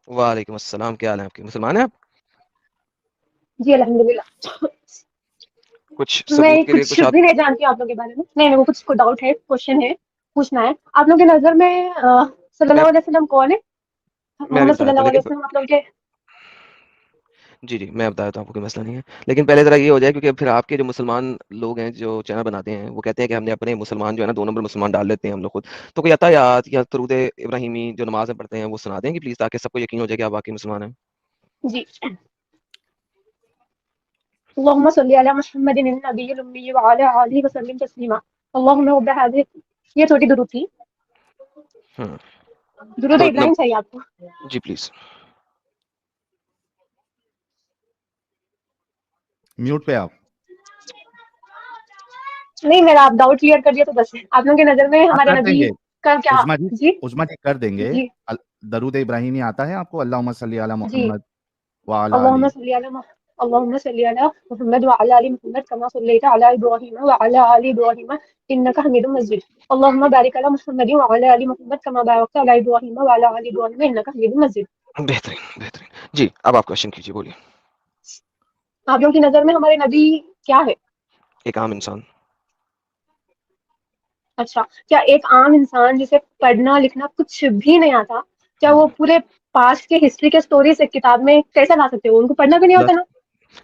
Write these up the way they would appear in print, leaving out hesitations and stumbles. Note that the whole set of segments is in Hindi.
वालेकुम अस्सलाम, क्या हाल है आपके? मुसलमान हैं आप? जी अल्हम्दुलिल्लाह। कुछ मैं सबूत के लिए कुछ कुछ आप भी नहीं जानती आप लोगों के बारे में। नहीं नहीं, वो कुछ को डाउट है, क्वेश्चन है, पूछना है। आप लोगों की नजर में मैं सल्लल्लाहु अलैहि वसल्लम कौन है? मैं अभी मोहम्मद बताता हूँ, सल्लल्लाहु अलैहि लेकिन वसल्लम आप लोगों के। जी, जी, मैं बता देता हूँ, आपको कोई मसला नहीं है। लेकिन पहले ज़रा ये हो जाए, क्योंकि फिर आपके जो मुसलमान लोग हैं, जो चैनल बनाते हैं, वो कहते हैं कि हमने अपने मुसलमान जो है ना, 2 नंबर मुसलमान डाल लेते हैं हम लोग खुद। तो कोई अतायात या दुरूद इब्राहिमी जो नमाज़ में पढ़ते हैं, वो सुना देंगे प्लीज़, ताकि सबको यकीन हो जाए कि आप वाक़ई मुसलमान हैं। जी। अल्लाहुम्मा सल्ली अला मुहम्मदिन नबिय्यिल उम्मी व अला आलिहि व सल्लिम तस्लीमा। अल्लाहुम्मा रब्ब हाज़िहि। ये छोटी दुरूद थी। हुँ, दुरूद तो नम इब्राहिम चाहिए आपको? जी, प्लीज़। म्यूट पे आप। नहीं, मेरा आप डाउट क्लियर कर दिया तो बस है। आप लोगों की नजर में हाँ, हमारे कर नबी देंगे। का क्या? उज़्मा जी, जी उज़्मा जी कर देंगे। जी दरूद इब्राहिमी आता है आपको? अल्लाहुम्मा सल्ली अला जी। मुहम्मद व अला आलि। अल्लाहुम्मा सल्ली अला अल्लाहुम्मा सल्ली अला मुहम्मद व अला आलि मुहम्मद कमा सल्लैता अला इब्राहीम व अला आलि इब्राहीम इन्नका हमीदुम मजीद। अल्लाहुम्मा बारिक अला मुहम्मद व अला आलि मुहम्मद कमा बारकता अला इब्राहीम व अला आलि इब्राहीम इन्नका हमीदुम मजीद। बेहतरीन, बेहतरीन। जी, अब आप क्वेश्चन कीजिए, बोलिए। आप लोगों की नजर में हमारे नबी क्या है? एक आम इंसान। अच्छा, क्या एक आम इंसान जिसे पढ़ना लिखना कुछ भी नहीं आता, क्या वो पूरे पास्ट के हिस्ट्री के स्टोरीज एक किताब में कैसे ला सकते हो? उनको पढ़ना भी नहीं होता ना?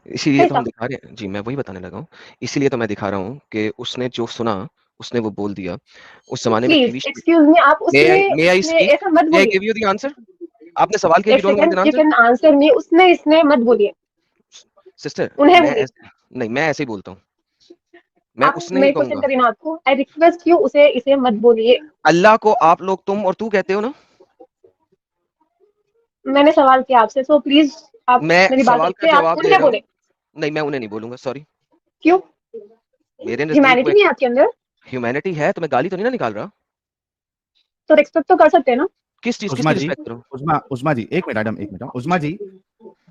इसीलिए तो हम कैसा? दिखा रहे हैं जी, मैं वही बताने लगा हूँ। इसीलिए तो मैं दिखा रहा हूँ कि उसने जो सुना, उसने वो बोल दिया। उस ज़माने में प्लीज टीवी श एक्सक्यूज मी, आप मे आई उसने स्पीक? ऐसा मत मे आई बोलिए। Give you the answer? आपने सवाल किया, एक you don't want second, an you answer? Can answer me. उसने इसने मत बोलिए, सिस्टर, उन्हें मैं बोलिए। ऐसे नहीं, मैं ऐसे ही बोलता हूँ। मैं आप उसने ही मेरे को सेंड कहूँगा। करिए ना आपको। आई रिक्वेस्ट यू, उसे इसे मत बोलिए। अल्लाह को आप लोग तुम और तू कहते हो ना? मैंने सवाल किया आपसे, सो प्लीज आप मैं मेरी बात सवाल का रखते हैं, आप जवाब दे उन्हें रहा बोले। हूँ। नहीं, मैं उन्हें नहीं बोलूँगा, सॉरी। क्यों? मेरे नज़दीक वो ह्यूमैनिटी एक नहीं है आपके अंदर? ह्यूमैनिटी है, तो मैं गाली तो नहीं ना निकाल रहा। तो रिस्पेक्ट तो कर सकते हैं ना? किस चीज़, उज़्मा किसकी जी, रिस्पेक्ट करूँ? उज़्मा जी, 1 मिनट मैडम, 1 मिनट। उज़्मा जी,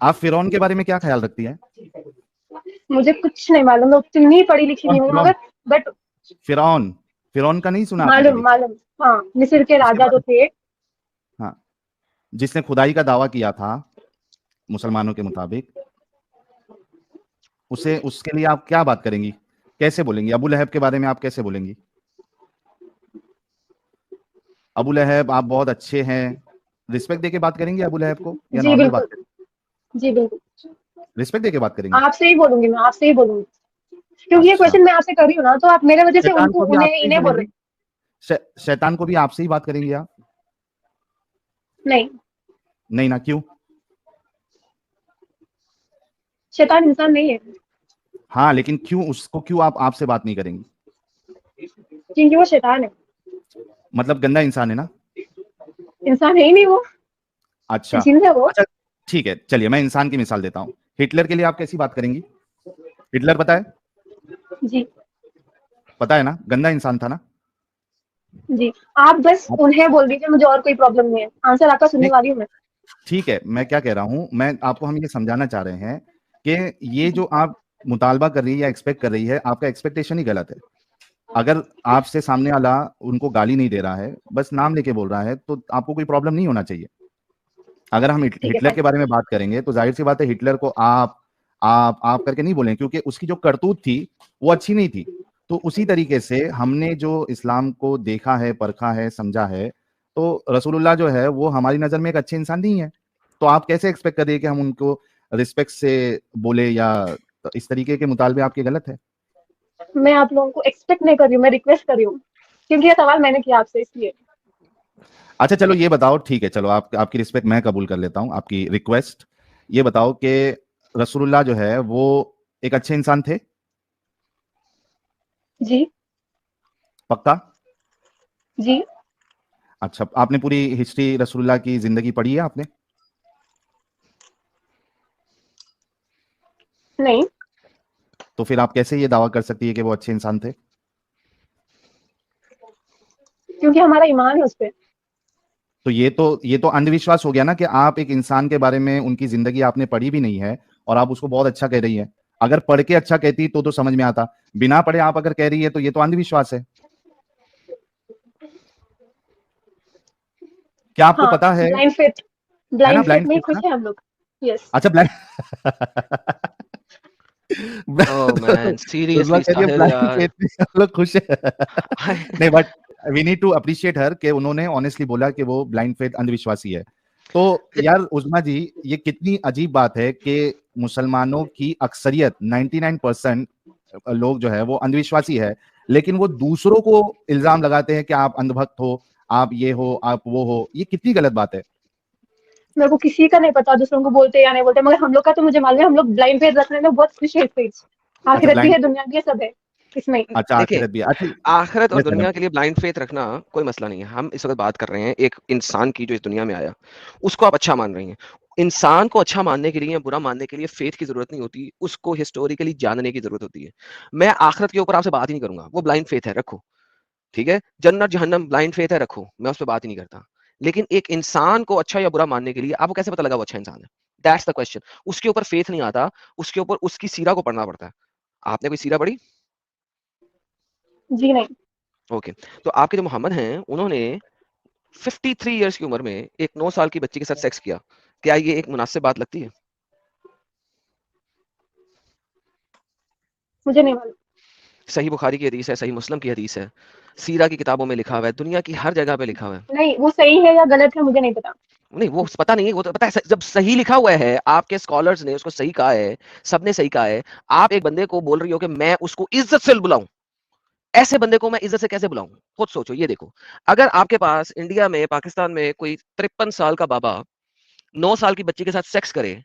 आप फ़िरौन के बारे में क्या ख़्याल रखती हैं? मुझे कुछ नहीं मालूम, मैं उतनी पढ़ी लिखी कौन नहीं हूँ फ़िरौन? मगर बट फ़िरौन, फ़िरौन का नहीं सुना आपने मालूम कभी? मालूम। हाँ, मिस्र के उसके राजा जो बारे थे। हाँ, जिसने खुदाई का दावा किया था, मुसलमानों के मुताबिक, उसे उसके लिए आप क्या बात करेंगी? कैसे बोलेंगी? अबू लहब के बारे में आप कैसे बोलेंगी? अबू लहब आप बहुत अच्छे हैं, रिस्पेक्ट देके बात करेंगी अबू लहब को या जी नॉर्मल बात बिल्कुल। करेंगी? जी बिल्कुल। रिस्पेक्ट देके बात करेंगी? आपसे ही बोलूंगी, मैं आपसे ही बोलूंगी। क्योंकि ये अच्छा, क्वेश्चन मैं आपसे कर रही हूँ ना, तो आप मेरे वजह से शैतान उनको को भी उन्हें आपसे ही इन्हें बोल रहे बोलेंगी? शैतान को भी आपसे ही बात करेंगी आप? हैं। नहीं, नहीं ना, क्यों? शैतान इंसान नहीं है। हाँ, लेकिन क्यों उसको क्यों आप आपसे बात नहीं करेंगी? क्योंकि वो शैतान है। मतलब गंदा इंसान है ना? इंसान है ही नहीं वो, अच्छा। जिन है वो। अच्छा, ठीक है, चलिए मैं इंसान की मिसाल देता हूँ। हिटलर के लिए आप कैसी बात करेंगी? हिटलर पता है? जी पता है ना? गंदा इंसान था ना? जी। आप बस आप उन्हें बोल दीजिए, मुझे और कोई प्रॉब्लम नहीं है। आंसर आपका सुनने नहीं, वाली हूँ मैं। ठीक है, मैं क्या कह रहा हूँ, मैं आपको हम ये समझाना चाह रहे हैं कि ये जो आप मुतालबा कर रही है या एक्सपेक्ट कर रही है, आपका एक्सपेक्टेशन ही गलत है। अगर आपसे सामने वाला उनको गाली नहीं दे रहा है, बस नाम लेके बोल रहा है, तो आपको कोई प्रॉब्लम नहीं होना चाहिए। अगर हम ठीक है, हिटलर फाइन। के बारे में बात करेंगे, तो ज़ाहिर-सी बात है हिटलर को आप करके नहीं बोलेंगे, क्योंकि उसकी जो करतूत थी, वो अच्छी नहीं थी। तो उसी तरीके से हमने जो इस्लाम को देखा है, परखा है, समझा है, तो रसूलुल्लाह जो है, वो हमारी नज़र में एक अच्छे इंसान नहीं है। तो आप कैसे एक्सपेक्ट करिए कि हम उनको रिस्पेक्ट से बोले, या तो इस तरीके के मुतालबे आपके गलत है। मैं आप लोगों को एक्सपेक्ट नहीं कर रही हूँ, मैं रिक्वेस्ट कर रही हूँ। क्योंकि ये सवाल मैंने किया आपसे, इसलिए। अच्छा चलो ये बताओ, ठीक है, चलो आपकी रिस्पेक्ट मैं कबूल कर लेता हूँ, आपकी रिक्वेस्ट। ये बताओ कि रसूलुल्लाह जो है, वो एक अच्छे इंसान थे? जी पक्का? जी। अच्छा, आपने पूरी हिस्ट्री रसूलुल्लाह की ज़िंदगी पढ़ी है आपने? नहीं, तो फिर आप कैसे ये दावा कर सकती है कि वो अच्छे इंसान थे? क्योंकि हमारा ईमान है उस पे। तो ये तो अंधविश्वास हो गया ना, कि आप एक इंसान के बारे में उनकी ज़िंदगी आपने पढ़ी भी नहीं है और आप उसको बहुत अच्छा कह रही हैं। अगर पढ़ के अच्छा कहती तो समझ में आता। बिना पढ़े आप अगर कह रही है, तो ये तो अंधविश्वास है। क्या आपको हाँ, पता है blind faith. Blind faith blind में फेथ खुश ना? है हम लोग। यस। अच्छा blind oh man, Uzma seriously कह रही है साहिल ब्लाइंड यार। फेथ में हम लोग खुश है। नहीं but we need to appreciate हर कि उन्होंने ऑनेस्टली बोला कि वो ब्लाइंड फेथ अंधविश्वासी है। तो यार उजमा जी, ये कितनी अजीब बात है कि मुसलमानों की अक्सरियत 99% लोग जो है वो अंधविश्वासी है, लेकिन वो दूसरों को इल्जाम लगाते हैं कि आप अंधभक्त हो, आप ये हो, आप वो हो। ये कितनी गलत बात है। मेरे को किसी का नहीं पता दूसरों को बोलते या नहीं बोलते, मगर हम लोग का तो मुझे मालूम है, हम लोग ब्लाइंड फेथ रखने में बहुत खुश है। इस चीज अच्छा आखिरत भी ब्लाइंड, है, दुनिया भी है, सब है इसमें। अच्छा देखिए, आखिरत भी है। अच्छा आखिरत और यस मैडम। दुनिया के लिए ब्लाइंड फेथ रखना कोई मसला नहीं है। हम इस वक्त बात कर रहे हैं एक इंसान की जो इस दुनिया में आया, उसको आप अच्छा मान रही हैं। इंसान को अच्छा मानने के लिए या बुरा मानने के लिए फेथ की जरूरत नहीं होती, उसको हिस्टोरिकली जानने की जरूरत होती है। मैं आखिरत के ऊपर आपसे बात ही नहीं करूंगा, वो ब्लाइंड फेथ है, रखो। ठीक है, जन्नत जहन्नम ब्लाइंड फेथ है, रखो, मैं उस पर बात ही नहीं करता। लेकिन एक इंसान को अच्छा या बुरा मानने के लिए आपको कैसे पता लगा वो अच्छा इंसान है? That's the question. उसके ऊपर फेथ नहीं आता, उसके ऊपर उसकी सीरा को पढ़ना पड़ता है। आपने कोई सीरा पढ़ी? जी नहीं। ओके। तो आपके जो मोहम्मद हैं, उन्होंने 53 ईयर्स की उम्र में एक 9 साल की बच्ची के साथ सेक्स किया। क्या ये एक मुनासिब बात लगती है? मुझे नहीं मालूम। सही बुखारी की हदीस है, सही मुस्लिम की हदीस है, सीरा की किताबों में लिखा हुआ है, दुनिया की हर जगह पे लिखा हुआ है। नहीं, वो सही है या गलत है मुझे नहीं पता। नहीं, वो पता नहीं है, वो तो पता है। जब सही लिखा हुआ है, आपके स्कॉलर्स ने उसको सही कहा है, सबने सही कहा है, आप एक बंदे को बोल रही हो कि मैं उसको इज्जत से बुलाऊं। ऐसे बंदे को मैं इज्जत से कैसे बुलाऊं? खुद सोचो। ये देखो, अगर आपके पास इंडिया में, पाकिस्तान में कोई 53 साल का बाबा 9 साल की बच्ची के साथ सेक्स करे,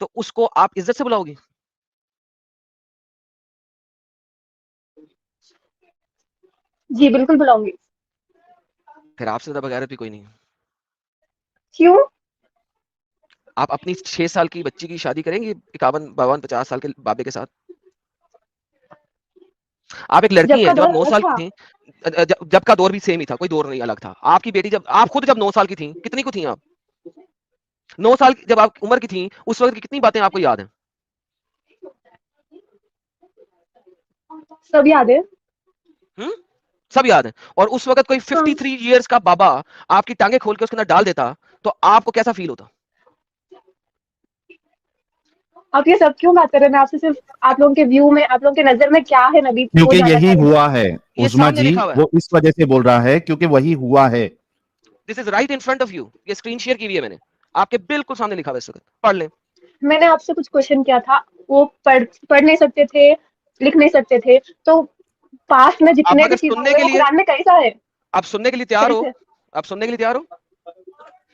तो उसको आप इज्जत से बुलाओगी? जी बिल्कुल बुलाऊंगी। फिर आपसे ज्यादा बगैरत भी कोई नहीं है। क्यों? आप अपनी 6 साल की बच्ची की शादी करेंगी 51 52 50 साल के बाबे के साथ? आप एक लड़की जब हैं, का जब आप दौर 9 साल की अच्छा। थी, जब का दौर भी सेम ही था, कोई दौर नहीं अलग था। आपकी बेटी जब, आप खुद जब 9 साल की थी, कितनी को थी आप? 9 साल जब आप उम्र की थी, उस वक्त की कितनी बातें आपको याद हैं? सब याद है। हम्म, सब याद है। और उस वक्त कोई हाँ। 53 इयर्स का बाबा आपकी टांगे खोल के उसके अंदर डाल देता, तो आपको कैसा फील होता? आप ये सब क्यों बात कर रहे हैं? मैं आपसे सिर्फ आप लोगों के व्यू में, आप लोगों के नजर में क्या है नबी, वो क्योंकि जानना यही चाह रही थी। हुआ है ये उजमा सामने जी, लिखा हुआ है। वो इस वजह से बोल रहा है क्योंकि वही हुआ है। This is right in front of you, ये स्क्रीन शेयर की हुई है मैंने, आपके बिल्कुल सामने लिखा हुआ है इस वक्त, पढ़ लें। मैंने आपसे कुछ क्वेश्चन किया था, वो पढ़ नहीं सकते थे, लिख नहीं सकते थे, तो पास्ट में आप जितने भी अगर चीजें सुनने हुए के वो लिए, कुरान में कैसा है? आप सुनने के लिए तैयार हो? कैसे? आप सुनने के लिए तैयार हो?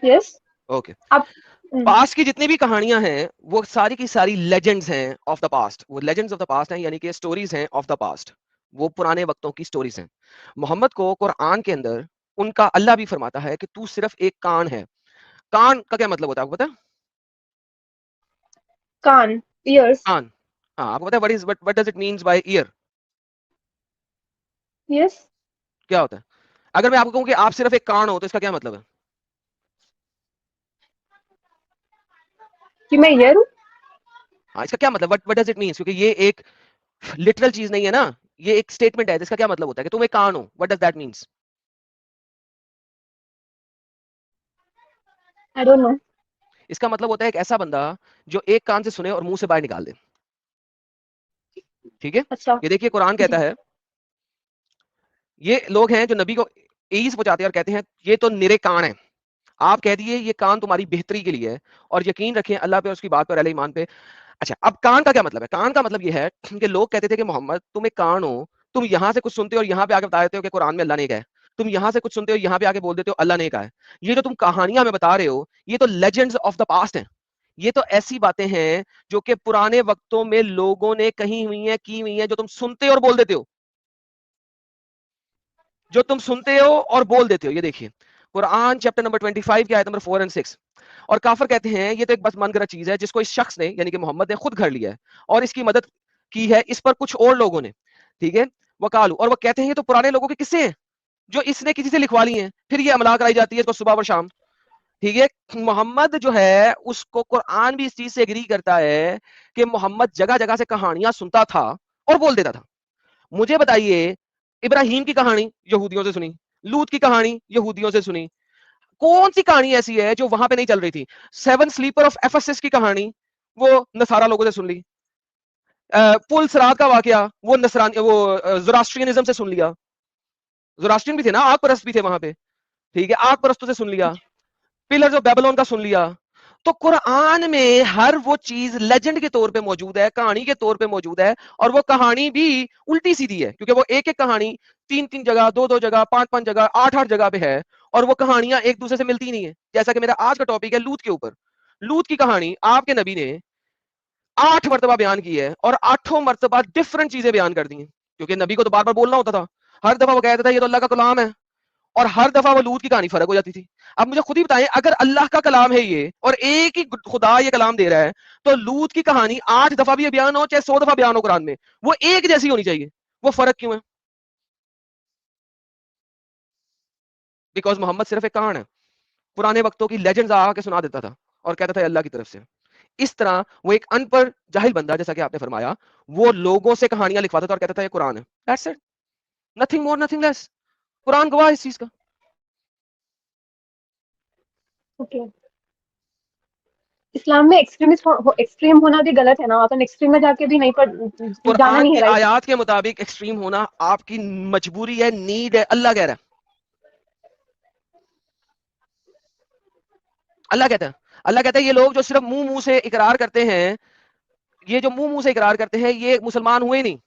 यस। ओके। आप पास्ट की जितनी भी कहानियां हैं, वो सारी की सारी लेजेंड्स हैं ऑफ द पास्ट। वो लेजेंड्स ऑफ द पास्ट हैं, यानी कि स्टोरीज हैं ऑफ द पास्ट। वो पुराने वक्तों की स्टोरीज हैं। मोहम्मद को कुरान के अंदर उनका अल्लाह भी फरमाता है कि तू सिर्फ एक कान है। कान का क्या मतलब होता है आपको पता है? कान, ईयर्स। कान। हाँ, आपको पता है what does it means by year? Yes. क्या होता है? अगर मैं आपको कहूं कि आप सिर्फ एक कान हो, तो इसका क्या मतलब है? कि मैं ईयर हूँ। हाँ, इसका क्या मतलब, व्हाट डज इट मींस? क्योंकि ये एक लिटरल चीज नहीं है ना, ये एक स्टेटमेंट है। इसका क्या मतलब होता है कि तुम एक कान हो? What does that means? I don't know. इसका मतलब होता है एक ऐसा बंदा जो एक कान से सुने और मुंह से बाहर निकाल दे। ठीक है, अच्छा। ये देखिए कुरान कहता जी। है, ये लोग हैं जो नबी को ईज पहुंचाते हैं और कहते हैं ये तो निरे कान है। आप कह दिए ये कान तुम्हारी बेहतरी के लिए है, और यकीन रखें अल्लाह पे और उसकी बात पर, अहले ईमान पे। अच्छा, अब कान का क्या मतलब है? कान का मतलब ये है कि लोग कहते थे कि मोहम्मद तुम एक कान हो, तुम यहां से कुछ सुनते हो और यहां पे आके बता देते हो कि कुरान में अल्लाह ने कहा है। तुम यहां से कुछ सुनते हो, यहां पे आके बोल देते हो अल्लाह ने कहा है। ये जो तुम कहानियां में बता रहे हो, ये तो लेजेंड्स ऑफ द पास्ट हैं। ये तो ऐसी बातें हैं जो कि पुराने वक्तों में लोगों ने कही हुई हैं, की हुई हैं, जो तुम सुनते हो और बोल देते हो। जो तुम सुनते हो और बोल देते हो। ये देखिए कुरान चैप्टर नंबर 25 की आयत नंबर 4 और 6। और काफिर कहते हैं ये तो एक बस मनगढ़ंत चीज है जिसको इस शख्स ने, यानी कि मोहम्मद ने खुद घर लिया है, और इसकी मदद की है इस पर कुछ और लोगों ने। ठीक है, वकालू, और वो कहते हैं ये तो पुराने लोगों के किस्से हैं जो इसने किसी से लिखवा लिए हैं, फिर ये अमला कराई जाती है इसको सुबह और शाम। ठीक है, मोहम्मद जो है उसको कुरान भी इस चीज से एग्री करता है कि मोहम्मद जगह जगह से कहानियां सुनता था और बोल देता था। मुझे बताइए, इब्राहिम की कहानी यहूदियों से सुनी, लूत की कहानी यहूदियों से सुनी, कौन सी कहानी ऐसी है जो वहां पे नहीं चल रही थी? 7 स्लीपर ऑफ एफेसस की कहानी वो नसारा लोगों से सुन ली। पुल सिरात का वाकया वो नसरानी वो ज़ोरास्ट्रियनिज्म से सुन लिया। ज़ोरास्ट्रियन भी थे ना, आग परस्त भी थे वहां पे, ठीक है, आग परस्तों से सुन लिया। पिलर्स ऑफ बेबीलोन का सुन लिया। तो कुरान में हर वो चीज लेजेंड के तौर पे मौजूद है, कहानी के तौर पे मौजूद है, और वो कहानी भी उल्टी सीधी है, क्योंकि वो एक एक कहानी 3-3 जगह, 2-2 जगह, 5-5 जगह, 8-8 जगह पे है, और वो कहानियां एक दूसरे से मिलती नहीं है। जैसा कि मेरा आज का टॉपिक है लूत के ऊपर। लूत की कहानी आपके नबी ने 8 मरतबा बयान की है, और 8 मरतबा डिफरेंट चीजें बयान कर दी हैं, क्योंकि नबी को तो बार बार बोलना होता था। हर दफा वो कहता था ये तो अल्लाह का कलाम है, और हर दफा वो लूत की कहानी फर्क हो जाती थी। अब मुझे खुद ही बताएं, अगर अल्लाह का कलाम है ये और एक ही खुदा ये कलाम दे रहा है, तो लूत की कहानी 8 दफा भी बयान हो चाहे 100 दफा बयान हो कुरान में, वो एक जैसी होनी चाहिए। वो फर्क क्यों है? बिकॉज मोहम्मद सिर्फ एक कहान है, पुराने वक्तों की लेजेंड्स आके सुना देता था और कहता था अल्लाह की तरफ से। इस तरह वो एक अनपढ़ जाहिल बंदा, जैसा कि आपने फरमाया, वो लोगों से कहानियां लिखवाता था और कहता था ये कुरान है। That's it, nothing more nothing less. Quran गवाह है इस चीज का। ओके। इस्लाम में एक्सट्रीम होना भी गलत है ना, अपन एक्सट्रीम में जाके भी नहीं जाना कुरान नहीं की है, राइट? आयत के मुताबिक एक्सट्रीम होना आपकी मजबूरी है, नीड है। अल्लाह कह रहा है, अल्लाह कहता है, अल्लाह कहता है ये लोग जो सिर्फ मुंह मुंह से इकरार करते हैं, ये जो मुंह मुंह से इकरार करते हैं, ये मुसलमान हुए नहीं।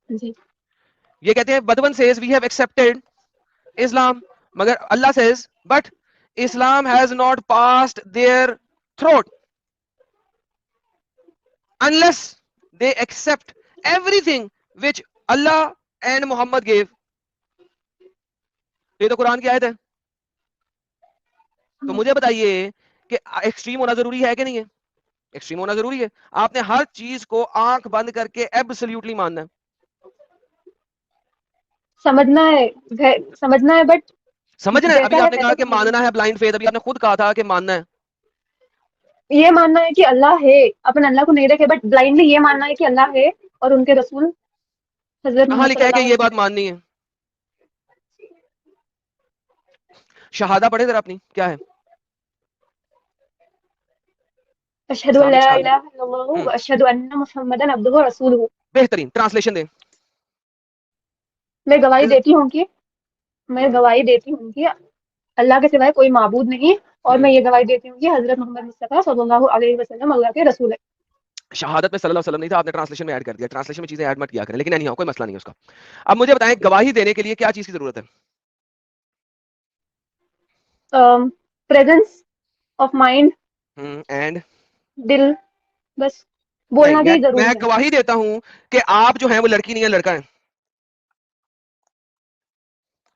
जी। ये कहते हैं Bedouin says we have accepted इस्लाम, मगर अल्लाह सेज बट इस्लाम has not passed their throat unless they accept everything which अल्लाह एंड मोहम्मद गेव। ये तो कुरान की आयत है। तो मुझे बताइए कि एक्सट्रीम होना जरूरी है कि नहीं है? एक्सट्रीम होना जरूरी है। आपने हर चीज को आंख बंद करके एब्सोल्युटली मानना है। समझना है, समझना है, बट समझना है, अभी जैसा है आपने कहा वैसा कि समझना मानना है ब्लाइंड फेथ, अभी आपने खुद कहा था कि मानना है। है। ये मानना है कि अल्लाह है, अपन अल्लाह को नहीं देखे, बट ब्लाइंडली ये मानना है कि अल्लाह है और उनके रसूल हजरत कहां मोहम्मद लिखा है कि सल्लल्लाहु ये अलैहि बात माननी है? शहादा पढ़े जरा अपनी, क्या है वसल्लम। अशहदु अल्ला इस्लामिक शहादत? इलाहा इल्लल्लाहु व अशहदु अन्ना मुहम्मदन अब्दुहु व रसूलुहु। बेहतरीन ट्रांसलेशन दे। मैं गवाही देती हूँ कि मैं गवाही देती हूँ कि अल्लाह के सिवाय कोई माबूद नहीं, और मैं ये गवाही देती हूँ कि हजरत मोहम्मद मुस्तफा सल्लल्लाहु अलैहि वसल्लम अल्लाह के रसूल है। शहादत में सल्लल्लाहु अलैहि वसल्लम नहीं था, आपने ट्रांसलेशन में ऐड कर दिया। ट्रांसलेशन में चीजें ऐड मत किया करें, लेकिन नहीं, कोई मसला नहीं है उसका। अब मुझे बताएं, गवाही देने के लिए क्या चीज की जरूरत है? प्रेजेंस ऑफ माइंड, एंड दिल, बस नहीं, बोलना भी मैं जरूरी है। गवाही देता हूं कि आप जो है वो लड़की नहीं है, लड़का है।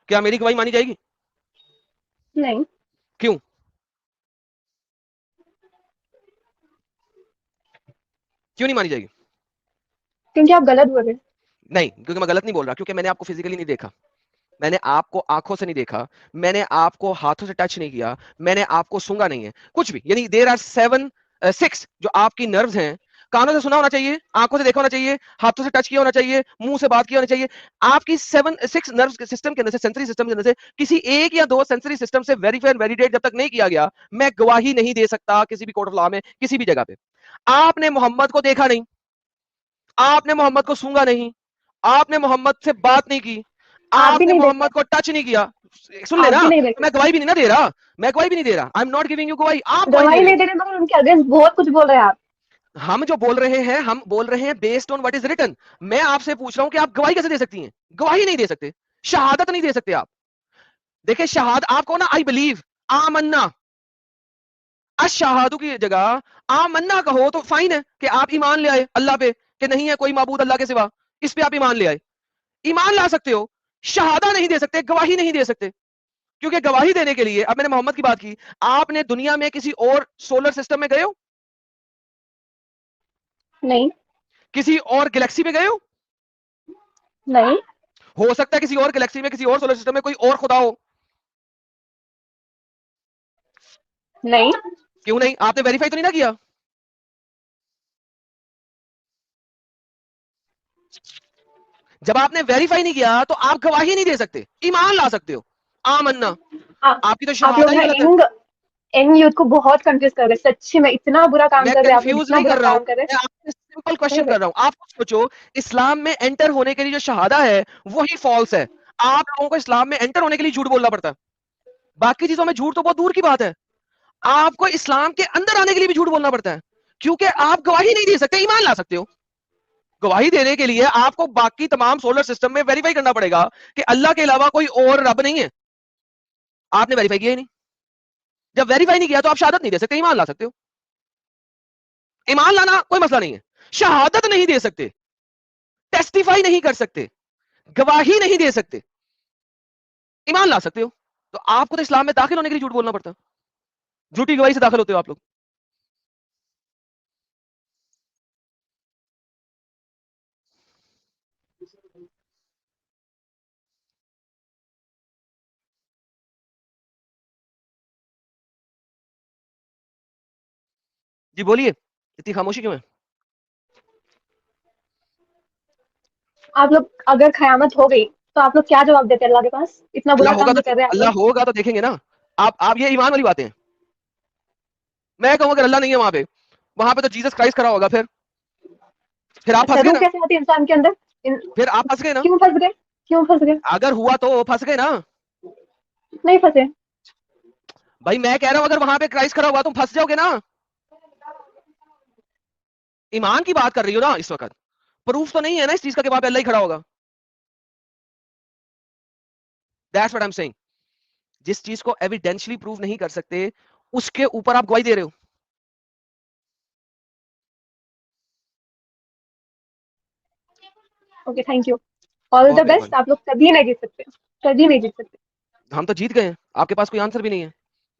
क्या मेरी गवाही मानी जाएगी? नहीं, क्यों? क्यों नहीं मानी जाएगी? क्योंकि आप गलत बोल रहे हैं। नहीं, क्योंकि मैं गलत नहीं बोल रहा, क्योंकि मैंने आपको फिजिकली नहीं देखा, मैंने आपको आंखों से नहीं देखा, मैंने आपको हाथों से टच नहीं किया, मैंने आपको सूंघा नहीं है, कुछ भी। यानी देयर आर 6 जो आपकी नर्व्स हैं, कानों से सुना होना चाहिए, आंखों से देखा होना चाहिए, हाथों से टच किया होना चाहिए, मुंह से बात किया होना चाहिए। आपकी 6 नर्व सिस्टम के अंदर से, सेंसरी सिस्टम के अंदर से किसी एक या दो सेंसरी सिस्टम से वेरीफाई एंड वैलिडेट जब तक नहीं किया गया, मैं गवाही नहीं दे सकता किसी भी कोर्ट ऑफ लॉ में, किसी भी जगह पे। आपने मोहम्मद को देखा नहीं, आपने मोहम्मद को सूंघा नहीं, आपने मोहम्मद से बात नहीं की, आप भी आपने नहीं देखते, मोहम्मद को टच नहीं किया, सुन आप लेना, भी नहीं तो देखते, मैं गवाही भी नहीं ना दे रहा, मैं गवाही भी नहीं दे रहा। I am not giving you गवाही, आप गवाही दे गवाही रहे नहीं हो। दे रहे, मगर उनके अगेंस्ट बहुत कुछ बोल रहे हैं आप। हम जो बोल रहे हैं, हम बोल रहे हैं based on what is written. मैं आपसे पूछ रहा हूं कि आप गवाही कैसे दे सकती हैं? गवाही नहीं दे सकते, शहादत नहीं दे सकते आप। देखिए, शहाद आपको ना, आई बिलीव, आमन्ना, अशहादु की जगह आमन्ना कहो तो फाइन है, कि आप ईमान ले आए अल्लाह पे कि नहीं है कोई माबूद अल्लाह के सिवा, इस पे आप ईमान ले आए, ईमान ला सकते हो। शहादा नहीं दे सकते, गवाही नहीं दे सकते, क्योंकि गवाही देने के लिए, अब मैंने मोहम्मद की बात की, आपने दुनिया में किसी और सोलर सिस्टम में गए हो? नहीं, किसी और गैलेक्सी में गए नहीं, हो सकता है किसी और गैलेक्सी में, किसी और सोलर सिस्टम में कोई और खुदा हो। नहीं, क्यों नहीं? आपने वेरीफाई तो नहीं ना किया? जब आपने वेरीफाई नहीं किया तो आप गवाही नहीं दे सकते, ईमान ला सकते हो, आमन्ना। आपकी तो आप शहादा लोग ही ना गलत है। यंग यूथ को बहुत कंफ्यूज कर रहे हैं, सच्ची में इतना बुरा काम मैं कर रहे हैं आप लोग, कंफ्यूज इतना नहीं बुरा कर रहा हूँ, काम कर रहे मैं आपसे सिंपल हैं। क्वेश्चन कर रहा हूँ। आप सोचो, इस्लाम में एंटर होने के लिए जो शहादा है वही फॉल्स है। आप लोगों को इस्लाम में एंटर होने के लिए झूठ बोलना पड़ता है। बाकी चीजों में झूठ तो बहुत दूर की बात है, आपको इस्लाम के अंदर आने के लिए भी झूठ बोलना पड़ता है, क्योंकि आप गवाही नहीं दे सकते, ईमान ला सकते हो। गवाही देने के लिए आपको बाकी तमाम सोलर सिस्टम में वेरीफाई करना पड़ेगा कि अल्लाह के अलावा कोई और रब नहीं है। आपने वेरीफाई किया ही नहीं। जब वेरीफाई नहीं किया तो आप शहादत नहीं दे सकते, ईमान ला सकते हो। ईमान लाना कोई मसला नहीं है, शहादत नहीं दे सकते, टेस्टिफाई नहीं कर सकते, गवाही नहीं दे सकते, ईमान ला सकते हो। तो आपको तो इस्लाम में दाखिल होने के लिए झूठ बोलना पड़ता है, झूठी गवाही से दाखिल होते हो आप लोग। जी बोलिए, इतनी खामोशी क्यों है? आप लोग अगर क़यामत हो गई तो आप लोग क्या जवाब देते हैं अल्लाह के पास? इतना बुरा काम जो कर रहे हैं आप अल्लाह लोग। होगा तो देखेंगे ना। आप ये ईमान वाली बातें हैं। मैं कहूँ अगर अल्लाह नहीं है वहां पे तो जीसस क्राइस्ट खड़ा होगा, फिर आप अच्छा, फंस गए रूह ना। कैसे आती है इंसान के अंदर? फिर आप फंस गए ना। क्यों फंस गए? क्यों फंस गए? अगर हुआ तो फंस गए ना। नहीं फंसे। भाई मैं कह रहा हूं अगर वहां पे क्राइस्ट खड़ा हुआ तुम फंस जाओगे ना। ईमान की बात कर रही हो ना इस वक्त, प्रूफ तो नहीं है ना इस चीज का कि वहां पे अल्लाह ही खड़ा होगा। That's what I am saying. जिस चीज को एविडेंशियली प्रूव नहीं कर सकते उसके ऊपर आप गवाही दे रहे हो। Okay, thank you. ऑल बहुत द बेस्ट। मेहरबानी। आप लोग कभी नहीं जीत सकते, कभी नहीं जीत सकते। हम तो जीत गए हैं, आपके पास कोई आंसर भी नहीं है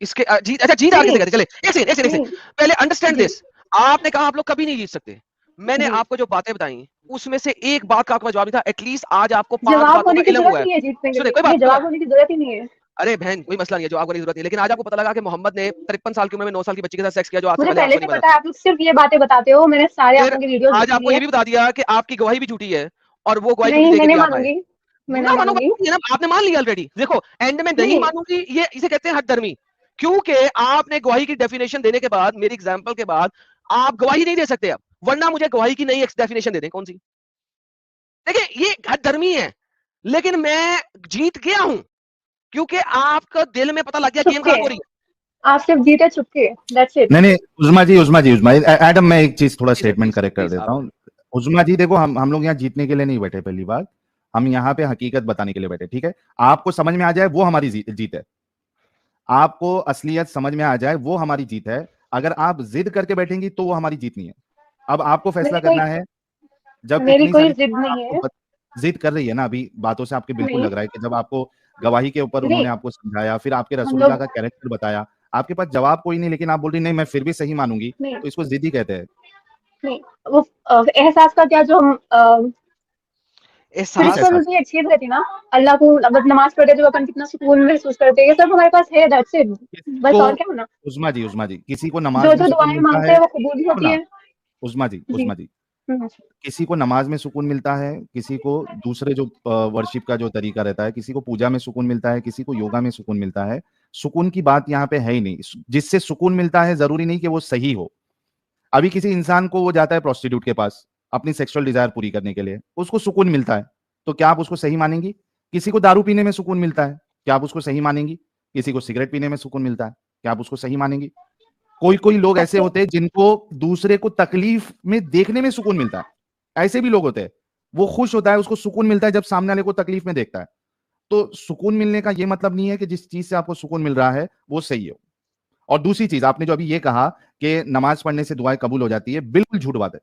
इसके। जीत, अच्छा जीत हार नहीं किसे कहते हैं? चले एक सेकंड नहीं। पहले अंडरस्टैंड जी दिस। आपने कहा आप लोग कभी नहीं जीत सकते। मैंने जी। आपको जो बातें बताई उसमें से एक बात का आपका जवाब नहीं था। एटलीस्ट आज आपको 5 जवाब बातों का होने की इल्म जरूरत हुआ है। नहीं है जीतने के सुने लिए, कोई ये बात, जवाब होने की जरूरत ही नहीं है। अरे बहन कोई मसला नहीं है, जो आपको नहीं जरूरत नहीं, लेकिन आज आपको पता लगा कि मोहम्मद ने 53 साल की उम्र में 9 साल की बच्ची के साथ सेक्स किया जो आज से मुझे पहले पहले आपको से नहीं पता पता था। है, आप लोग सिर्फ ये बातें बताते हो, मैंने सारे आप फिर लोगों की वीडियोस आज देख ली आपको ये है। भी बता दिया कि आपकी गवाही भी झूठी है और वो गवाही झूठी नहीं, दे मैं के नहीं भी आप आए। मानूंगी। मैं नहीं ना मानो मानूंगी। बात नहीं है ना, आपने मान लिया ऑलरेडी। देखो एंड में नहीं नहीं। मानूंगी, ये इसे कहते हैं हद धर्मी। क्योंकि आपने गवाही की डेफिनेशन देने के बाद, मेरी एग्जांपल के बाद आप गवाही नहीं दे सकते अब, वरना मुझे गवाही की नई डेफिनेशन दे दें कौन सी। देखिए ये हद धर्मी है, लेकिन मैं जीत गया हूं क्योंकि आपका दिल में पता लग गया गेम चुपके। खत्म हो रही है। आप सिर्फ जीते चुपके, दैट्स इट। नहीं नहीं, उज़मा जी, एडम मैं एक चीज थोड़ा जी सर स्टेटमेंट प्लीज करेक्ट कर प्लीज देता आप। हूँ। उज़मा जी देखो, हम लोग यहाँ जीतने के लिए नहीं बैठे, पहली बात। हम यहाँ पे हकीकत बताने के लिए बैठे, ठीक है? आपको समझ में आ जाए वो हमारी जीत है, आपको असलियत समझ में आ जाए वो हमारी जीत है। अगर आप जिद करके बैठेंगी तो वो हमारी जीत नहीं है। अब आपको फैसला मेरी कोई करना है। जब मेरी इतनी कोई सारी जिद चीजें नहीं आपको है। जिद कर रही है ना, अभी बातों से आपके बिल्कुल नहीं लग रहा है कि जब आपको गवाही के ऊपर नहीं। उन्होंने आपको समझाया, फिर आपके हम रसूलुल्लाह लोग का कैरेक्टर बताया, आपके पास जवाब कोई नहीं, लेकिन आप बोल रही नहीं मैं फिर भी सही मानूंगी, नहीं तो इसको जिद ही कहते हैं। नहीं। वो एहसास का क्या, जो हम किस एहसास। एहसास? स्पिरिचुअल एक चीज रहती है ना, अल्लाह को मतलब नमाज पढ़ते जब अपन कितना सुकून महसूस करते हैं, ये सब हमारे पास है, दैट्स इट। किसको? बस और क्या होना। उज़मा जी किसी को जो नमाज में जो सुकून दुआएं मिलता मांगते है। हैं वो कबूल भी सुनो होती ना, है। जी। उज़मा जी, किसी को नमाज में सुकून मिलता है, किसी को दूसरे जो वर्शिप का जो तरीका रहता है, किसी को पूजा में सुकून मिलता है, किसी को योगा में सुकून मिलता है। सुकून की बात यहाँ पे है ही नहीं। जिससे सुकून मिलता है जरूरी नहीं कि वो सही हो। अभी किसी इंसान को वो जाता है प्रोस्टिट्यूट के पास अपनी सेक्सुअल डिजायर पूरी करने के लिए, उसको सुकून मिलता है, तो क्या आप उसको सही मानेंगी? किसी को दारू पीने में सुकून मिलता है, क्या आप उसको सही मानेंगी? किसी को सिगरेट पीने में सुकून मिलता है, क्या आप उसको सही मानेंगी? कोई कोई लोग ऐसे सबके होते हैं जिनको दूसरे को तकलीफ में देखने में सुकून मिलता है। ऐसे भी लोग होते हैं, वो खुश होता है, उसको सुकून मिलता है जब सामने वाले को तकलीफ में देखता है। तो सुकून मिलने का ये मतलब नहीं है कि जिस चीज से आपको सुकून मिल रहा है वो सही हो। और दूसरी चीज, आपने जो अभी ये कहा कि नमाज पढ़ने से दुआएं कबूल हो जाती है, बिल्कुल झूठ बात है।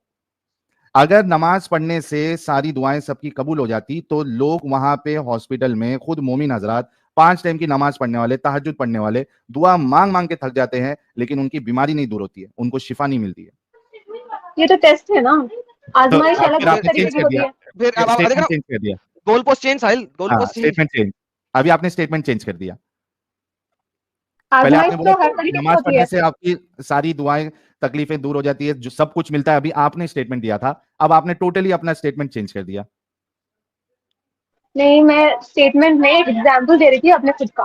अगर नमाज पढ़ने से सारी दुआएं सबकी कबूल हो जाती तो लोग वहां पे हॉस्पिटल में खुद मोमिन हजरात 5 टाइम की नमाज पढ़ने वाले, तहज्जुद पढ़ने वाले दुआ मांग मांग के थक जाते हैं, लेकिन उनकी बीमारी नहीं दूर होती है, उनको शिफा नहीं मिलती है। ये तो टेस्ट है ना, तो आजमाइश अब अलग फिर अलग आपने तरीके चेंज की कर होती दिया, है। फिर अब देख स्टेटमेंट रहा चेंज कर दिया। गोल पोस्ट चेंज साहिल, गोल हाँ, पोस्ट चेंज। Statement change. अभी आपने स्टेटमेंट चेंज कर दिया। पहले आजमाइश आपने बोला तो हर कि तरीके से नमाज होती पढ़ने है। से आपकी सारी दुआएं तकलीफें दूर हो जाती है, जो सब कुछ मिलता है। अभी आपने स्टेटमेंट दिया था, अब आपने टोटली अपना स्टेटमेंट चेंज कर दिया। नहीं, मैं स्टेटमेंट में एक एग्जाम्पल दे रही थी अपने खुद का।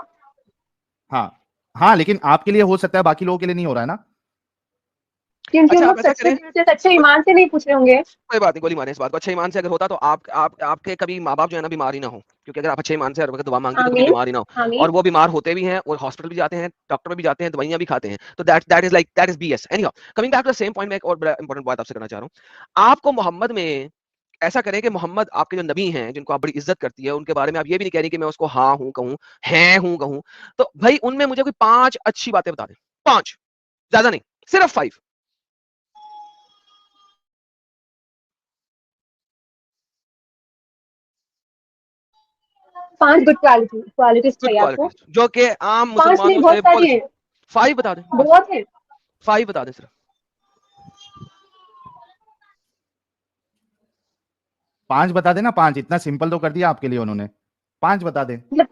हाँ हाँ, लेकिन आपके लिए हो सकता है, बाकी लोगों के लिए नहीं हो रहा है ना। क्योंकि अच्छा वो आप लोग ऐसा सच्चे करें, दिल से, सच्चे ईमान से नहीं पूछ रहे होंगे। कोई बात नहीं, गोली मारे इस बात को। अच्छे ईमान से अगर होता तो आप आपके कभी माँ बाप जो है ना बीमार ही ना हो, क्योंकि अगर आप अच्छे ईमान से हर वक्त दुआ मांगते तो कभी आमीन, बीमार ही ना हो। आमीन। और वो बीमार होते भी हैं और हॉस्पिटल भी जाते हैं, डॉक्टर में भी जाते हैं, दवाइयां भी खाते हैं। तो that is like that is BS. Anyhow, coming back to the same point, मैं एक और बड़ा इंपॉर्टेंट बात आपसे करना चाह रहा हूँ। आपको मोहम्मद में ऐसा करें कि मोहम्मद आपके जो नबी हैं जिनको आप बड़ी इज्जत करती है, उनके बारे में आप ये भी नहीं कह रही कि मैं उसको हाँ हूं कहूं, है हूं कहूं। तो भाई उनमें मुझे कोई 5 अच्छी बातें बता दें, 5, ज्यादा नहीं, सिर्फ 5। 5 गुड क्वालिटीज गुड चाहिए आपको। क्वालिटीज जो कि आम 5 नहीं, मुसलमानों बहुत से सारी हैं, 5 बता दें बस, बहुत है। 5 बता दें सिर्फ। 5 बता देना, 5 इतना सिंपल तो कर दिया आपके लिए उन्होंने, 5 बता दे मतलब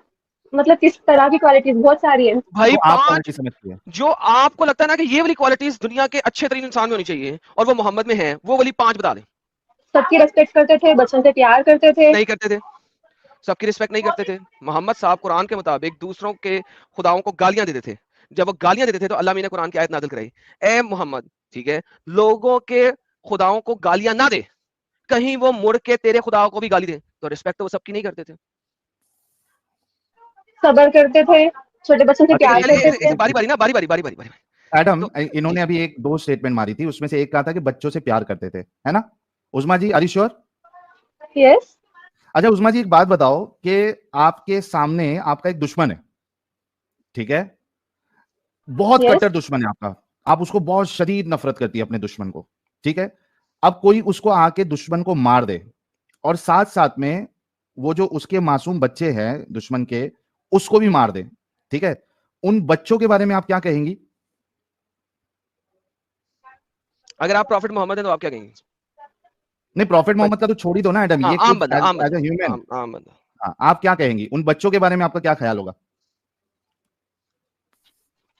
मतलब किस तरह की क्वालिटीज, बहुत सारी है। भाई जो आप 5 क्वालिटी समझती है। जो आपको लगता है ना कि ये वाली क्वालिटीज दुनिया के अच्छे तरीन इंसान में होनी चाहिए और वो मोहम्मद में है, वो वाली 5 बता दें। सबकी रेस्पेक्ट करते थे, बच्चों से प्यार करते थे। नहीं करते थे, सबकी रिस्पेक्ट नहीं करते थे। मोहम्मद साहब कुरान के मुताबिक दूसरों के खुदाओं को गालियां देते थे। जब वो गालियां देते थे तो अल्लाह ने कुरान की आयत नाजिल कराई, ए मोहम्मद, ठीक है, लोगों के खुदाओं को गालियां ना दे, कहीं वो मुड़ के तेरे खुदाओं को भी गाली दे। तो रिस्पेक्ट तो वो सबकी नहीं करते थे। सब्र करते थे, छोटे बच्चों से अच्छा प्यार एक करते मिनट थे। एक बारी मिनट बारी ना, बारी बारी बारी बारी बारी। एडम, तो इन्होंने जी अभी एक दो स्टेटमेंट मारी थी, उसमें से एक कहा था कि बच्चों से प्यार करते थे, है ना उस्मा जी, आर यू श्योर? यस। अच्छा उस्मा जी, एक बात बताओ कि आपके सामने आपका एक दुश्मन है, ठीक है, बहुत यस। कट्टर दुश्मन है आपका, आप उसको बहुत शदीद नफरत करती है अपने दुश्मन को, ठीक है। अब कोई उसको आके दुश्मन को मार दे और साथ साथ में वो जो उसके मासूम बच्चे हैं दुश्मन के, उसको भी मार दे, ठीक है, उन बच्चों के बारे में आप क्या कहेंगी? अगर आप प्रॉफिट मोहम्मद हैं तो आप क्या कहेंगे? नहीं, प्रॉफिट बच, मोहम्मद का तो छोड़ ही दो ना एडम, हाँ ये आम खुद बंदा, आम एज बंदा, ए ह्यूमन। आम बंदा। हाँ, आप क्या कहेंगी उन बच्चों के बारे में, आपका क्या ख्याल होगा?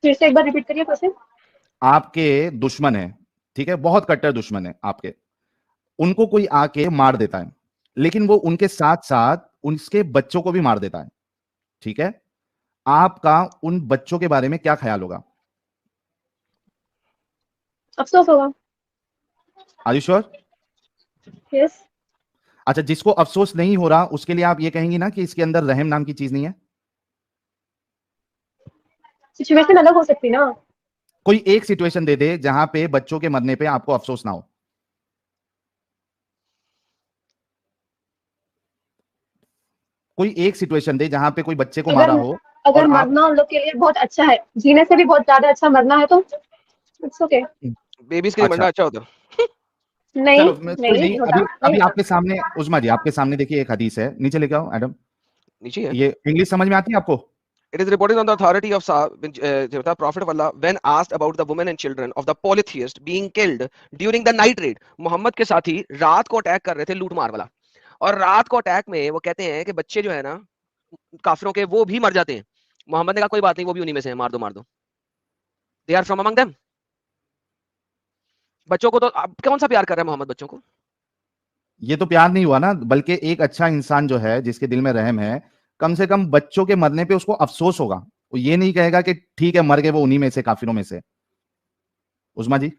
फिर से एक बार रिपीट करिए क्वेश्चन। आपके दुश्मन है, ठीक है, बहुत कट्टर दुश्मन है आपके, उनको कोई आके मार देता है, लेकिन वो उनके साथ साथ उनके बच्चों को भी मार देता है, ठीक है, आपका उन बच्चों के बारे में क्या ख्याल होगा? अफसोस होगा। Are you sure? यस। अच्छा, जिसको अफसोस नहीं हो रहा उसके लिए आप ये कहेंगी ना कि इसके अंदर रहम नाम की चीज नहीं है? सिचुएशन अलग हो सकती ना। कोई एक सिचुएशन दे दे जहां पे बच्चों के मरने पे आपको अफसोस ना हो। कोई एक सिचुएशन दे जहां पे कोई बच्चे को अगर मारा हो और अगर आप। मरना उन लोग के लिए बहुत अच्छा है, जीने से भी बहुत ज्यादा अच्छा मरना है, तो इट्स ओके। बेबीज के लिए अच्छा मरना अच्छा होता है। नहीं, चलो, कोई नहीं नहीं, होता, अभी नहीं अभी होता। आपके सामने उस्मा जी, आपके सामने देखिए एक हदीस है, नीचे लेके आओ एडम। नीचे है। ये इंग्लिश समझ में आती है आपको? It is reported on the authority of the Prophet of Allah when asked about the women and children of the polytheist being killed during the night raid. Mohammad के साथी रात को अटैक कर रहे थे, लूट मार वाला, और रात को अटैक में वो कहते हैं कि बच्चे जो है ना काफिरों के, वो भी मर जाते हैं। मोहम्मद ने कहा कोई बात नहीं, वो भी उन्हीं में से हैं, मार दो मार दो, they are from among them. बच्चों को तो अब कौन सा प्यार कर रहा है मोहम्मद बच्चों को? ये तो प्यार नहीं हुआ ना, बल्कि एक अच्छा इंसान जो है जिसके दिल में रहम है, कम से कम बच्चों के मरने पे उसको अफसोस होगा, वो ये नहीं कहेगा कि ठीक है मर गए वो उन्हीं में से, काफिरों में से। उस्मा जी,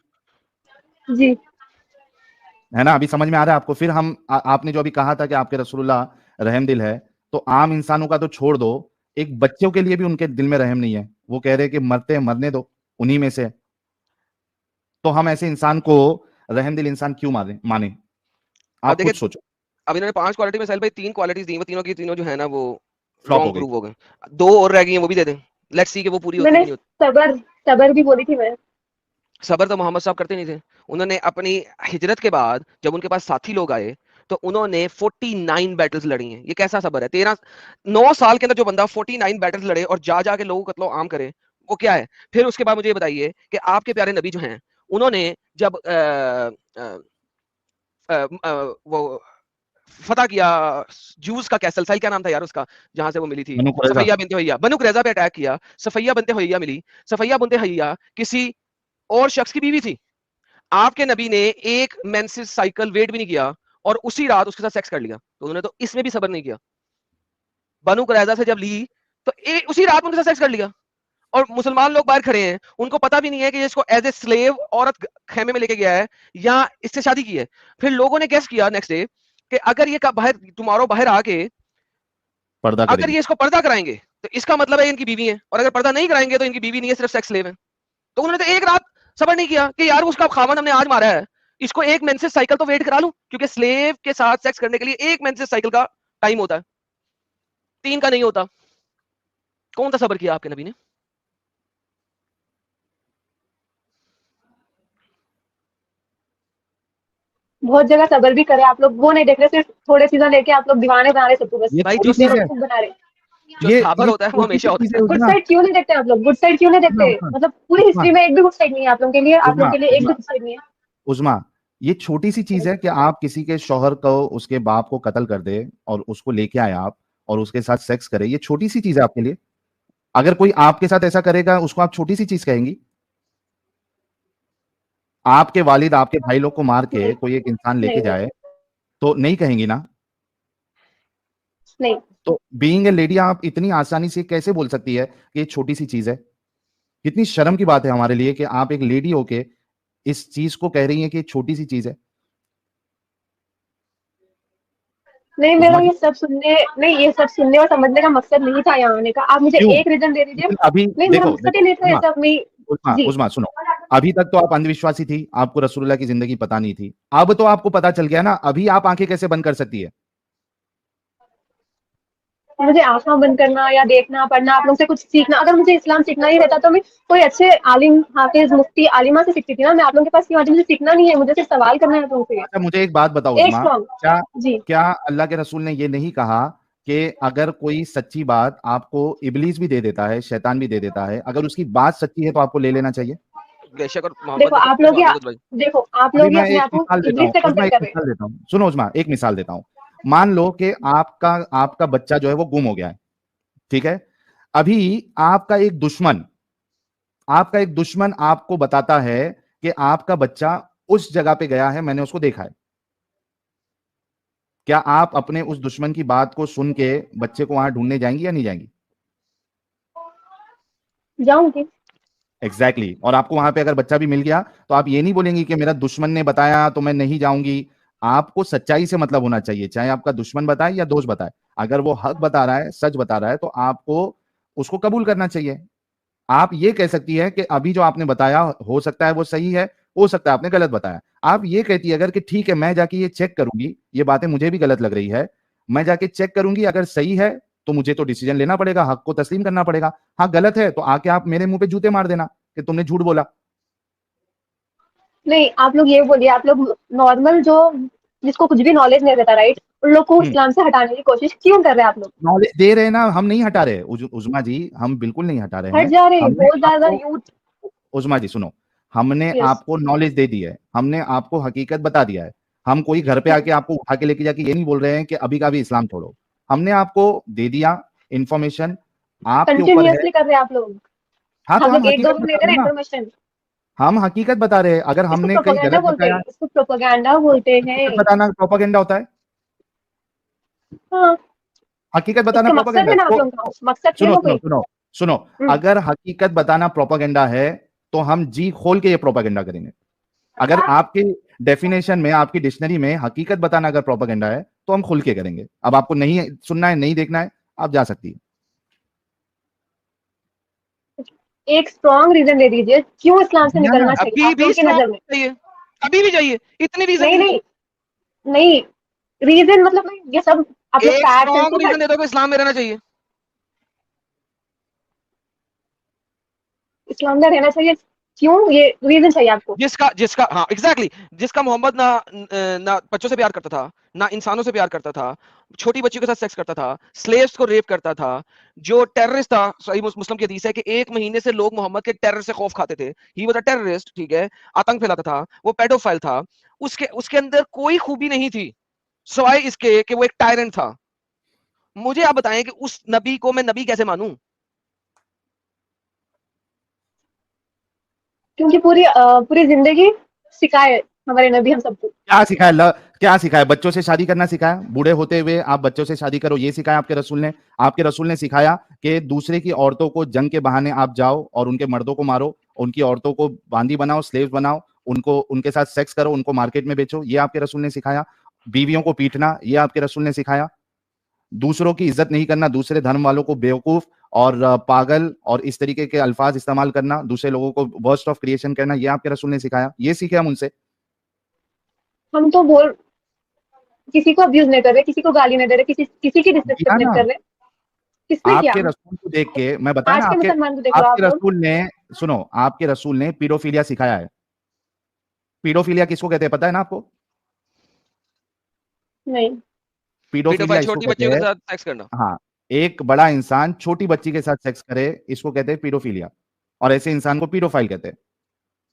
जी। है ना, अभी समझ में आ रहा है आपको? फिर आपने जो अभी कहा था कि आपके रसूलुल्लाह रहम दिल है, तो आम इंसानों का तो छोड़ दो, एक बच्चों के लिए भी उनके दिल में रहम नहीं है, वो कह रहे हैं कि मरते हैं मरने दो, उन्हीं में से। तो हम ऐसे इंसान को रहम दिल इंसान क्यों माने? अब आप खुद देखिए, सोचो। अब इन्होंने 5 क्वालिटी में साहिल भाई 3 क्वालिटीज दी, वो तीनों की तीनों जो है ना वो फ्लॉप हो रॉन्ग गई। प्रूव हो गए। 2 और रह गई हैं, वो भी दे दें, लेट्स सी कि वो पूरी होती है मैंने कि नहीं होती। सबर सबर भी बोली थी मैं। सबर तो मोहम्मद साहब करते नहीं थे। उन्होंने अपनी हिजरत के बाद जब उनके पास साथी लोग आए तो उन्होंने 49 बैटल्स लड़ी हैं। ये कैसा सबर है? 9 साल के अंदर जो बंदा 49 बैटल्स लड़े और जा जाके लोगों को कत्लो आम करे, वो क्या है? फिर उसके बाद मुझे ये बताइए कि आपके प्यारे नबी जो हैं, उन्होंने जब वो फतह किया जूस का कैसल, साहिल क्या नाम था यार उसका, जहां से वो मिली थी, बनु कुरैजा। सफैया बिनते हुय्या, बनु कुरैजा पे अटैक किया, सफैया बिनते हुय्या मिली। सफैया बिनते हुय्या किसी और शख्स की बीवी थी। आपके नबी ने एक मेंसेस साइकिल वेट भी नहीं किया और उसी रात उसके साथ सेक्स कर लिया। तो उन्होंने तो इसमें भी सबर नहीं किया। बनु कुरैजा से जब ली तो उसी रात में उनके साथ सेक्स कर लिया। और मुसलमान लोग बाहर खड़े हैं, उनको पता भी नहीं है कि इसको एज ए स्लेव औरत खेमे में लेके गया है या इससे शादी की है। फिर लोगों ने गेस किया नेक्स्ट डे कि अगर ये बाहर टुमारो बाहर आके पर्दा अगर करेगी। ये इसको पर्दा कराएंगे तो इसका मतलब है इनकी बीवी है, और अगर पर्दा नहीं कराएंगे तो इनकी बीवी नहीं है, सिर्फ सेक्स स्लेव है। तो उन्होंने तो एक रात सबर नहीं किया कि यार उसका खामन हमने आज मारा है, इसको एक मेंसेस साइकिल तो वेट करा लूं, क्योंकि स्लेव के साथ सेक्स करने के लिए एक मेंसेस साइकिल का टाइम होता है, 3 का नहीं होता। कौन सा सबर किया आपके नबी ने? बहुत जगह सबर भी करे आप लोग, वो नहीं देख रहे, सिर्फ थोड़े चीजें लेके आप लोग दीवाने बना रहे सबको, बस ये भाई छोटी जो चीज है, बेवकूफ बना रहे। जो साबर ये होता है वो छोटी सी हमेशा चीज होता है है। गुड उस्मा। साइड क्यों नहीं देखते आप लोग? गुड साइड क्यों नहीं उस्मा देखते? उस्मा मतलब पूरी उस्मा हिस्ट्री में एक भी गुड साइड नहीं है आप लोगों के लिए, आप लोगों उस्मा के लिए एक भी उस्मा गुड साइड नहीं है। उस्मा, ये छोटी सी चीज है कि आप किसी के शौहर को, उसके बाप को कत्ल कर दे और उसको लेके आए आप और उसके साथ सेक्स करे, ये छोटी सी चीज है आपके लिए? अगर कोई आपके साथ ऐसा करेगा उसको आप छोटी सी चीज कहेंगी? आपके वालिद आपके भाई लोग को मार के नहीं कोई एक इंसान लेके नहीं नहीं जाए तो नहीं कहेंगी ना? नहीं। तो बीइंग ए लेडी आप इतनी आसानी से कैसे बोल सकती है कि ये छोटी सी चीज है? कितनी शर्म की बात है हमारे लिए कि आप एक लेडी होके इस चीज को कह रही हैं कि ये छोटी सी चीज है। नहीं, मेरा उस्मा जी, ये सब सुनने नहीं, ये सब सुनने और समझने का मकसद नहीं था यहाँ आने का। आप मुझे क्यों? एक रीजन दे दीजिए। लेकिन अभी नहीं, मेरा देखो मकसद देखो ही नहीं था ये उस्मा सब। मैं उस्मा जी। उस्मा सुनो, अभी तक तो आप अंधविश्वासी थी, आपको रसूलुल्लाह की जिंदगी पता नहीं थी, अब तो आपको पता चल गया ना, अभी आप आंखें कैसे बंद कर सकती है? मुझे आँखें बंद करना या देखना, पढ़ना, आप लोग से कुछ सीखना, अगर मुझे इस्लाम सीखना ही रहता तो मैं कोई अच्छे आलिम, हाफिज, मुफ्ती, आलिमा से सीखती थी ना। मैं आप लोगों के पास क्यों आती? मुझे सीखना नहीं है, मुझे सिर्फ सवाल करना है आप लोगों से। अच्छा मुझे एक बात बताओ एक उस्मा, स्ट्रॉन्ग। क्या जी। क्या अल्लाह के रसूल ने ये नहीं कहा कि अगर कोई सच्ची बात आपको इबलीस भी दे देता है, शैतान भी दे देता है, अगर उसकी बात सच्ची है तो आपको ले लेना चाहिए? बेशक, और मोहम्मद देखो ने तो आप अपने लोग ही मोहम्मद भाई। देखो आप अभी लोग ही मैं अपने एक आप को मिसाल देता इब्लीस हूँ से उस्मा, कंपेयर एक कर रहे हैं। मिसाल देता हूँ, सुनो उस्मा, एक मिसाल देता हूँ। मान लो कि आपका आपका बच्चा जो है वो गुम हो गया है, ठीक है? अभी आपका एक दुश्मन आपका एक दुश्मन आपको बताता है कि आपका बच्चा उस जगह पे गया है, मैंने उसको देखा है। क्या आप अपने उस दुश्मन की बात को सुन के बच्चे को वहां ढूंढने जाएंगी या नहीं जाएंगी? जाऊंगी। Exactly exactly. और आपको वहां पे अगर बच्चा भी मिल गया तो आप ये नहीं बोलेंगी कि मेरा दुश्मन ने बताया तो मैं नहीं जाऊंगी। आपको सच्चाई से मतलब होना चाहिए, चाहे आपका दुश्मन बताए या दोस्त बताए। अगर वो हक बता रहा है, सच बता रहा है, तो आपको उसको कबूल करना चाहिए। आप ये कह सकती है कि अभी जो आपने बताया हो सकता है वो सही है, हो सकता है आपने गलत बताया। आप ये कहती है अगर कि ठीक है मैं जाके ये चेक करूंगी, ये बातें मुझे भी गलत लग रही है, मैं जाके चेक करूंगी, अगर सही है तो मुझे तो डिसीजन लेना पड़ेगा, हक को तस्लीम करना पड़ेगा। हाँ गलत है तो आके आप मेरे मुंह पे जूते मार देना कि तुमने झूठ बोला। नहीं, आप लोग ये बोलिए, आप लोग नॉर्मल जो जिसको कुछ भी नॉलेज नहीं रहता, राइट, उन लोग को हम्म, इस्लाम से हटाने की कोशिश क्यों कर रहे हैं आप लोग? नॉलेज दे रहे हैं ना, हम नहीं हटा रहे उजमा जी, हम बिल्कुल नहीं हटा रहे हट हैं। जा रहे हैं हमने बहुत ज्यादा आपको, यूथ। उजमा जी सुनो, हमने यस। आपको नॉलेज दे दी है, हमने आपको हकीकत बता दिया है। हम कोई घर पे आके आपको उठा के लेके जाके ये नहीं बोल रहे हैं कि अभी का भी इस्लाम छोड़ो। हमने आपको दे दिया इंफॉर्मेशन, आपके ऊपर है। कंटिन्यूअसली कर रहे हैं आप लोग। हाँ तो आप हम लोग एक दो हकीकत लोग ले बता रहे रहे हैं हैं ना, इन्फॉर्मेशन। हम हकीकत बता रहे हैं। अगर इसको हमने कहीं प्रोपेगेंडा गलत बोलते बताया, हैं, इसको प्रोपेगेंडा बोलते हैं। हकीकत बताना प्रोपागेंडा होता है? हाँ। हकीकत बताना इसका मकसद प्रोपागेंडा है ना आप तो लोगों का, मकसद है सुनो वो सुनो कोई। सुनो सुनो, हम्म। अगर हकीकत बताना प्रोपागेंडा है तो हम जी खोल के ये प्रोपागेंडा करेंगे। अगर आपकी डेफिनेशन में, आपकी डिक्शनरी में हकीकत बताना अगर प्रोपागेंडा है तो हम खुल के करेंगे। अब आपको नहीं सुनना है, नहीं देखना है, आप जा सकती है। एक स्ट्रॉन्ग रीजन दे दीजिए क्यों इस्लाम से दिया ना, निकलना चाहिए अभी आप भी लोगों की नजर में। स्ट्रॉन्ग चाहिए, अभी भी चाहिए, इतने रीजन नहीं क्यों नहीं चाहिए? नहीं, रीजन मतलब नहीं, ये सब आप लोग एक फैक्ट्स एंड स्ट्रॉन्ग सब, रीजन बट दे दो कि इस्लाम में रहना चाहिए। इस्लाम में रहना चाहिए क्यों, ये रीजन चाहिए आपको। जिसका जिसका हाँ एग्जैक्टली exactly, जिसका मोहम्मद ना ना बच्चों से प्यार करता था, ना इंसानों से प्यार करता था, छोटी बच्चियों के साथ सेक्स करता था, स्लेव्स को रेप करता था, जो टेररिस्ट था। सही मुस्लिम की हदीस है कि 1 महीने से लोग मोहम्मद के टेरर से खौफ खाते थे। ही वाज अ टेररिस्ट, ठीक है, आतंक फैलाता था, वो पेडोफाइल था। उसके उसके अंदर कोई खूबी नहीं थी सिवाय इसके कि वो एक टायरेंट था। मुझे आप बताएं कि उस नबी को मैं नबी कैसे मानूं? क्योंकि पूरी पूरी जिंदगी सिखाए हमारे नबी हम सबको। क्या सिखाया? क्या सिखाया? बच्चों से शादी करना सिखाया? बूढ़े होते हुए आप बच्चों से शादी करो, ये सिखाया आपके रसूल ने? आपके रसूल ने सिखाया कि दूसरे की औरतों को जंग के बहाने आप जाओ और उनके मर्दों को मारो, उनकी औरतों को बांदी बनाओ, स्लेव्स बनाओ, उनको उनके साथ सेक्स करो, उनको मार्केट में बेचो, ये आपके रसूल ने सिखाया? बीवियों को पीटना, ये आपके रसूल ने सिखाया? दूसरों की इज्जत नहीं करना, दूसरे धर्म वालों को बेवकूफ और पागल और इस तरीके के अल्फाज इस्तेमाल करना, दूसरे लोगों को वर्स्ट ऑफ क्रिएशन कहना, ये आपके रसूल ने सिखाया? ये सीखे हम उनसे? हम तो बोल किसी को अब्यूज नहीं कर रहे, किसी को गाली नहीं दे रहे, किसी की किया डिसरिस्पेक्ट नहीं ना। कर रहे। किसने किया? आपके रसूल को देख के मैं बताया ना, आज के आपके मुसलमान को देख लो आपके आप लोग। रसूल ने, सुनो, आपके रसूल ने पीडोफिलिया सिखाया है। पीडोफिलिया किसको कहते हैं पता है ना आपको? नहीं। पीडोफिलिया पीडोफाइल इसको छोटी कहते बच्चियों के हैं। साथ सेक्स करना। हाँ, एक बड़ा इंसान छोटी बच्ची के साथ सेक्स करे, इसको कहते हैं पीडोफिलिया, और ऐसे इंसान को पीडोफाइल कहते हैं।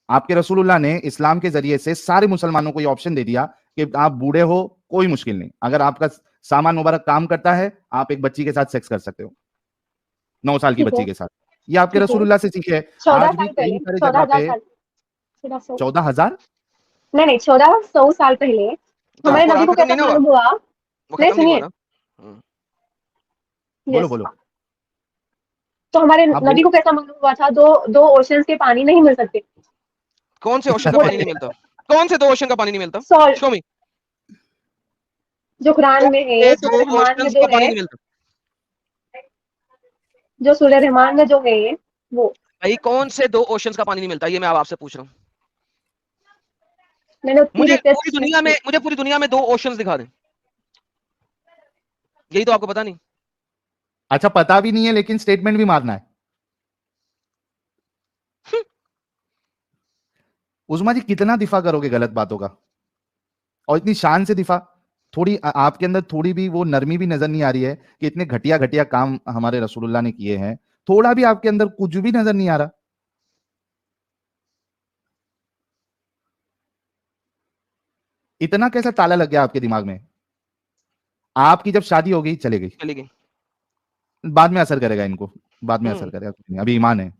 आपके रसूलुल्लाह ने इस्लाम के जरिए से सारे मुसलमानों को ये ऑप्शन दे दिया कि आप बूढ़े हो, कोई मुश्किल नहीं, अगर आपका सामान मुबारक काम करता है, आप एक बच्ची के साथ सेक्स कर सकते हो, 9 साल की ठीक बच्ची है, के साथ। ये आपके ठीक है। रसूलुल्लाह से सीखे। 14 आज भी साल कई पहले, सारी जगह 14,000 पे साल, 1400, 14,000। नहीं नहीं, 1400 साल पहले तो हमारे नबी कुरान को खत्म कैसा नहीं ना हुआ? मालूम हुआ? वो नहीं, खत्म नहीं हुआ सुनिए। ना? हम्म। बोलो यस। बोलो। तो हमारे आप नबी बोलो। को कैसा मालूम हुआ था? दो दो ओशंस के पानी नहीं मिल सकते। कौन से ओशन का वो पानी नहीं मिलता? कौन से दो ओशन का पानी नहीं मिलता? सॉल्ट, शो मी। जो कुरान कौन में से है, दो सूरह रहमान में ओशंस जो का पानी है, नहीं मिलता? जो सूरह रहमान में जो है वो। भाई कौन से दो ओशंस का पानी नहीं मिलता? ये मैं अब आपसे पूछ रहा हूँ। मैंने उतनी रिसर्च नहीं की। मुझे पूरी दुनिया में दो ओशंस दिखा दें। यही तो आपको पता नहीं। अच्छा, पता भी नहीं है लेकिन स्टेटमेंट भी मारना है। उस्मा जी, कितना दिफा करोगे गलत बातों का, और इतनी शान से दिफा। थोड़ी आपके अंदर थोड़ी भी वो नरमी भी नजर नहीं आ रही है कि इतने घटिया घटिया काम हमारे रसूलुल्लाह ने किए हैं? थोड़ा भी आपके अंदर कुछ भी नजर नहीं आ रहा? इतना कैसा ताला लग गया आपके दिमाग में? आपकी जब शादी हो गई, चले गई, चली गई। बाद में असर करेगा इनको, बाद में असर हम्म। करेगा, कुछ नहीं, अभी ईमान है।